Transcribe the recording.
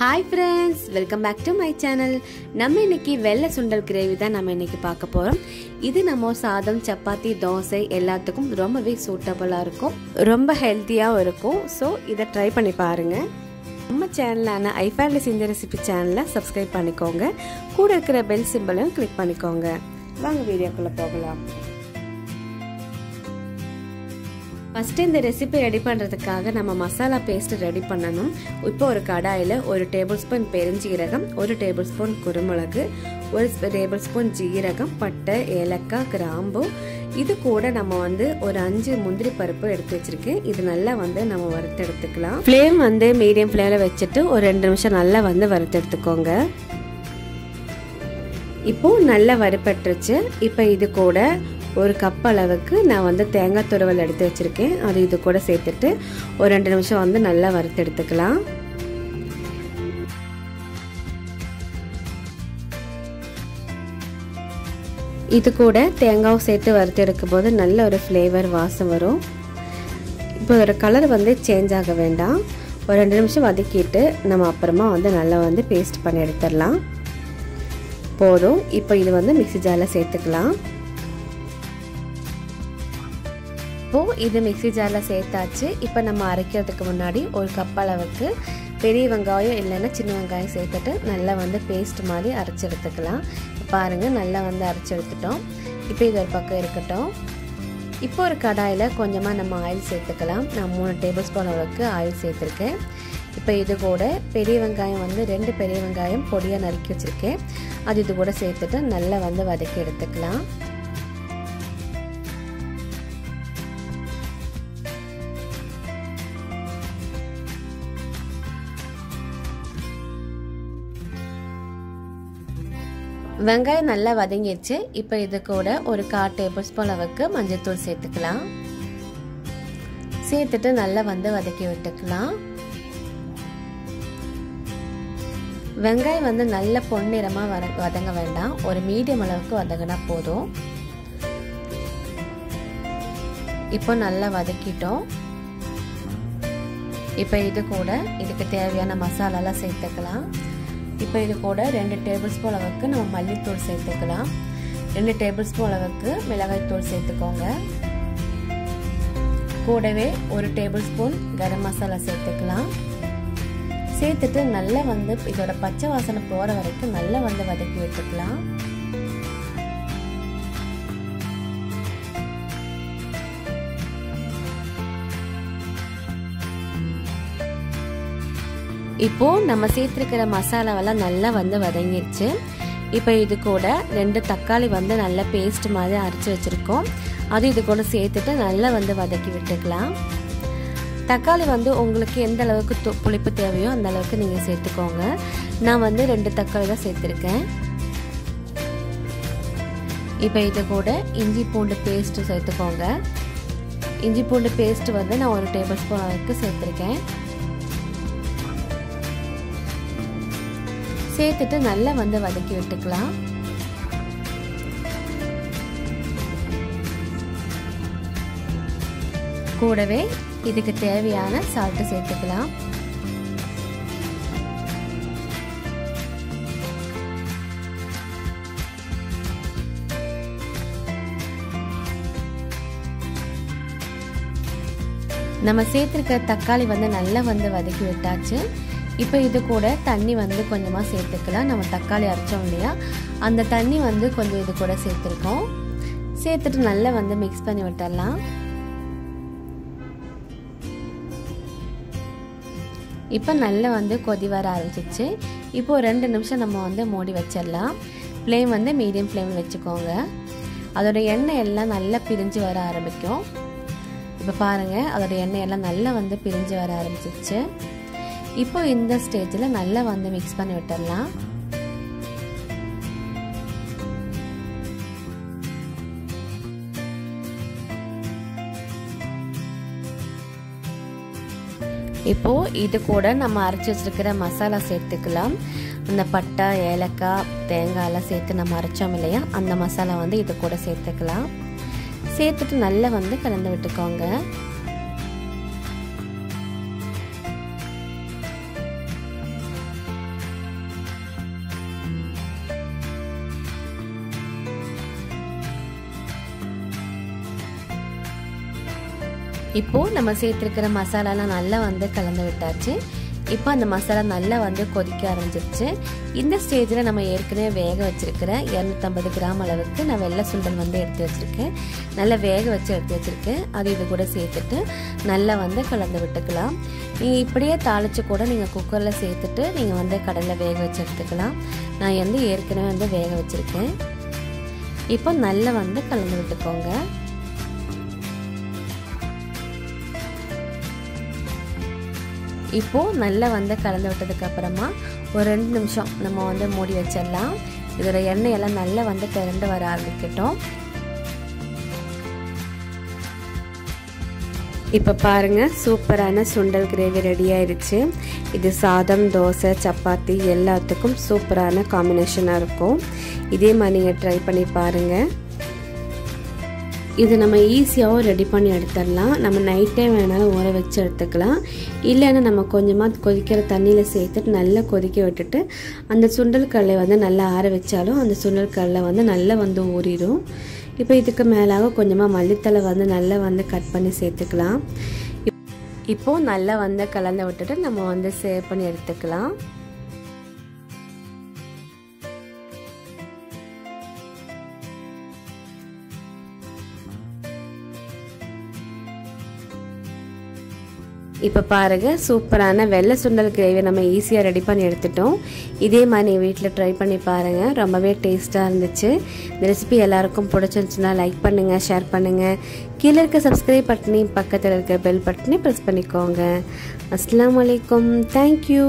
Hi friends, welcome back to my channel. நம்ம இன்னைக்கு வெள்ளை சுண்டல் கிரேவி தான் நம்ம இன்னைக்கு பார்க்க போறோம். இது நம்ம சாதம், சப்பாத்தி, தோசை எல்லாத்துக்கும் ரொம்பவே சூட்டபிளா இருக்கும். ரொம்ப ஹெல்தியாவும் இருக்கும். சோ இத ட்ரை பண்ணி பாருங்க. நம்ம சேனலான iFamily இந்த ரெசிபி சேனலை சப்ஸ்கிரைப் பண்ணிக்கோங்க. கூட இருக்கிற பெல் சிம்பலையும் கிளிக் பண்ணிக்கோங்க. வாங்க வீடியோக்குள்ள போகலாம். ஃபர்ஸ்ட் இந்த ரெசிபி ரெடி பண்ணுறதுக்காக நம்ம மசாலா பேஸ்ட் ரெடி பண்ணணும். இப்போ ஒரு கடாயில் 1 டேபிள் ஸ்பூன் பெருஞ்சீரகம், 1 டேபிள் ஸ்பூன் குருமிளகு, 1 டேபிள் ஸ்பூன் ஜீரகம், பட்டை, ஏலக்காய், கிராம்பு, இது கூட நம்ம ஒரு 5 முந்திரி பருப்பு எடுத்து வச்சிருக்கேன். இது நல்லா நம்ம வறுத்து எடுத்துக்கலாம். ஃப்ளேம் மீடியம் ஃப்ளேமில் வச்சுட்டு ஒரு 2 நிமிஷம் நல்லா வறுத்து எடுத்துக்கோங்க. இப்போ நல்லா வறுப்பட்டுருச்சு. இப்போ இது கூட ஒரு கப் அளவுக்கு நான் தேங்காய் துருவல் எடுத்து வச்சிருக்கேன். அது இது கூட சேர்த்துட்டு ஒரு 2 நிமிஷம் நல்லா வறுத்து எடுத்துக்கலாம். இது கூட தேங்காய் சேர்த்து வறுத்து எடுக்கும் போது நல்ல ஒரு ஃப்ளேவர் வாசம் வரும். இப்போ ஒரு கலர் சேஞ்ச் ஆக வேண்டாம். ஒரு 2 நிமிஷம் வதக்கிட்டு நம்ம அப்புறமா நல்லா பேஸ்ட் பண்ணி எடுத்துடலாம். போதும். இப்போ இது மிக்ஸி ஜாரில் சேர்த்துக்கலாம். இது மிக்ஸி ஜாரில் சேர்த்தாச்சு. இப்போ நம்ம அரைக்கிறதுக்கு முன்னாடி ஒரு கப் அளவுக்கு பெரிய வெங்காயம் இல்லைன்னா சின்ன வெங்காயம் சேர்த்துட்டு நல்லா பேஸ்ட் மாதிரி அரைச்சி எடுத்துக்கலாம். பாருங்கள், நல்லா அரைச்சி எடுத்துட்டோம். இப்போ இது ஒரு பக்கம் இருக்கட்டும். இப்போ ஒரு கடாயில் கொஞ்சமாக நம்ம ஆயில் சேர்த்துக்கலாம். நான் 3 டேபிள் ஸ்பூன் அளவுக்கு ஆயில் சேர்த்துருக்கேன். இப்போ இது கூட பெரிய வெங்காயம் 2 பெரிய வெங்காயம் பொடியாக நறுக்கி வச்சுருக்கேன். அது இது கூட சேர்த்துட்டு நல்லா வதக்கி எடுத்துக்கலாம். வெங்காயம் நல்லா வதங்கிடுச்சு. இப்போ இது கூட ஒரு 1/4 டேபிள் ஸ்பூன் அளவுக்கு மஞ்சள் தூள் சேர்த்துக்கலாம். சேர்த்துட்டு நல்லா வதக்கி விட்டுக்கலாம். வெங்காயம் நல்ல பொன்னிறமாக வதங்க வேண்டாம். ஒரு மீடியம் அளவுக்கு வதங்கினா போதும். இப்போ நல்லா வதக்கிட்டோம். இப்போ இது கூட இதுக்கு தேவையான மசாலாலாம் சேர்த்துக்கலாம். இப்போ இது கூட 2 டேபிள் ஸ்பூன் அளவுக்கு நம்ம மல்லித்தூள் சேர்த்துக்கலாம். 2 டேபிள் ஸ்பூன் அளவுக்கு மிளகாய் தூள் சேர்த்துக்கோங்க. கூடவே 1 டேபிள் ஸ்பூன் கரம் மசாலா சேர்த்துக்கலாம். சேர்த்துட்டு நல்லா இதோட பச்சை வாசனை போற வரைக்கும் நல்லா வதக்கி விட்டுக்கலாம். இப்போ நம்ம சேர்த்துருக்கிற மசாலாவெல்லாம் நல்லா வதங்கிடுச்சு. இப்போ இது கூட 2 தக்காளி நல்லா பேஸ்ட் மாதிரி அரைச்சி வச்சிருக்கோம். அது இது கூட சேர்த்துட்டு நல்லா வதக்கி விட்டுக்கலாம். தக்காளி உங்களுக்கு எந்த அளவுக்கு புளிப்பு தேவையோ அந்த அளவுக்கு நீங்கள் சேர்த்துக்கோங்க. நான் 2 தக்காளி தான் சேர்த்துருக்கேன். இப்போ இது கூட இஞ்சி பூண்டு பேஸ்ட் சேர்த்துக்கோங்க. இஞ்சி பூண்டு பேஸ்ட் நான் 1 டேபிள் ஸ்பூன் அளவுக்கு சேர்த்துருக்கேன். சேர்த்துட்டு நல்லா வதக்கி விட்டுக்கலாம். கூடவே இதுக்கு தேவையான சால்ட் சேர்த்துக்கலாம். நம்ம சேர்த்துருக்க தக்காளி நல்லா வதக்கி விட்டாச்சு. இப்போ இது கூட தண்ணி கொஞ்சமாக சேர்த்துக்கலாம். நம்ம தக்காளி அரைச்சோம் இல்லையா, அந்த தண்ணி கொஞ்சம் இது கூட சேர்த்துருக்கோம். சேர்த்துட்டு நல்லா மிக்ஸ் பண்ணி விட்டுடலாம். இப்போ நல்லா கொதி வர ஆரம்பிச்சிச்சு. இப்போ 2 நிமிஷம் நம்ம மூடி வச்சிடலாம். ஃப்ளேம் மீடியம் ஃப்ளேமில் வச்சுக்கோங்க. அதோட எண்ணெய் எல்லாம் நல்லா பிரிஞ்சு வர ஆரம்பிக்கும். இப்போ பாருங்கள், அதோட எண்ணெய் எல்லாம் நல்லா பிரிஞ்சு வர ஆரம்பிச்சிச்சு. இப்போ இந்த ஸ்டேஜில் நல்லா மிக்ஸ் பண்ணி விட்டுடலாம். இப்போ இது கூட நம்ம அரைச்சி வச்சிருக்கிற மசாலா சேர்த்துக்கலாம். அந்த பட்டை, ஏலக்காய், தேங்காய் எல்லாம் சேர்த்து நம்ம அரைச்சோம் இல்லையா, அந்த மசாலா இது கூட சேர்த்துக்கலாம். சேர்த்துட்டு நல்லா கலந்து விட்டுக்கோங்க. இப்போது நம்ம சேர்த்துருக்கிற மசாலாலாம் நல்லா வந்து கலந்து விட்டாச்சு. இப்போ அந்த மசாலா நல்லா வந்து கொதிக்க ஆரம்பிச்சிருச்சு. இந்த ஸ்டேஜில் நம்ம ஏற்கனவே வேக வச்சுருக்கிற 250 கிராம் அளவுக்கு நான் வெள்ளை சுண்டல் வந்து எடுத்து வச்சுருக்கேன். நல்லா வேக வச்சு எடுத்து வச்சுருக்கேன். அது இது கூட சேர்த்துட்டு நல்லா வந்து கலந்து விட்டுக்கலாம். நீங்கள் இப்படியே தாளித்து கூட நீங்கள் குக்கரில் சேர்த்துட்டு நீங்கள் வந்து கடலை வேக வச்சு எடுத்துக்கலாம். நான் வந்து ஏற்கனவே வந்து வேக வச்சுருக்கேன். இப்போ நல்லா வந்து கலந்து விட்டுக்கோங்க. இப்போது நல்லா வந்து கலந்து விட்டதுக்கப்புறமா ஒரு 2 நிமிஷம் நம்ம வந்து மூடி வச்சிடலாம். இதோட எண்ணெயெல்லாம் நல்லா வந்து திரண்டு வர ஆரம்பிக்கட்டும். இப்போ பாருங்கள், சூப்பரான சுண்டல் கிரேவி ரெடி ஆயிடுச்சு. இது சாதம், தோசை, சப்பாத்தி எல்லாத்துக்கும் சூப்பரான காம்பினேஷனாக இருக்கும். இதே மாதிரி நீங்கள் ட்ரை பண்ணி பாருங்கள். இது நம்ம ஈஸியாகவும் ரெடி பண்ணி எடுத்துடலாம். நம்ம நைட்டே வேணாலும் ஊற வச்சு எடுத்துக்கலாம். இல்லைன்னா நம்ம கொஞ்சமாக கொதிக்கிற தண்ணியில் சேர்த்துட்டு நல்லா கொதிக்க விட்டுட்டு அந்த சுண்டல் கடலை வந்து நல்லா ஆற வச்சாலும் அந்த சுண்டல் கடலை வந்து நல்லா வந்து ஊறிடும். இப்போ இதுக்கு மேலாக கொஞ்சமாக மல்லித்தலை வந்து நல்லா வந்து கட் பண்ணி சேர்த்துக்கலாம். இப்போது நல்லா வந்து கலந்து விட்டுட்டு நம்ம வந்து சேவ் பண்ணி எடுத்துக்கலாம். இப்போ பாருங்கள், சூப்பரான வெள்ளை சுண்டல் கிரேவி நம்ம ஈஸியாக ரெடி பண்ணி எடுத்துட்டோம். இதே மாதிரி நீங்கள் வீட்டில் ட்ரை பண்ணி பாருங்கள். ரொம்பவே டேஸ்ட்டாக இருந்துச்சு. இந்த ரெசிபி எல்லாருக்கும் பிடிச்சிருந்துச்சுன்னா லைக் பண்ணுங்கள், ஷேர் பண்ணுங்கள். கீழே இருக்க சப்ஸ்கிரைப் பட்டனி பக்கத்தில் இருக்க பெல் பட்டனி ப்ரெஸ் பண்ணிக்கோங்க. அஸ்ஸலாமு அலைக்கும். தேங்க்யூ.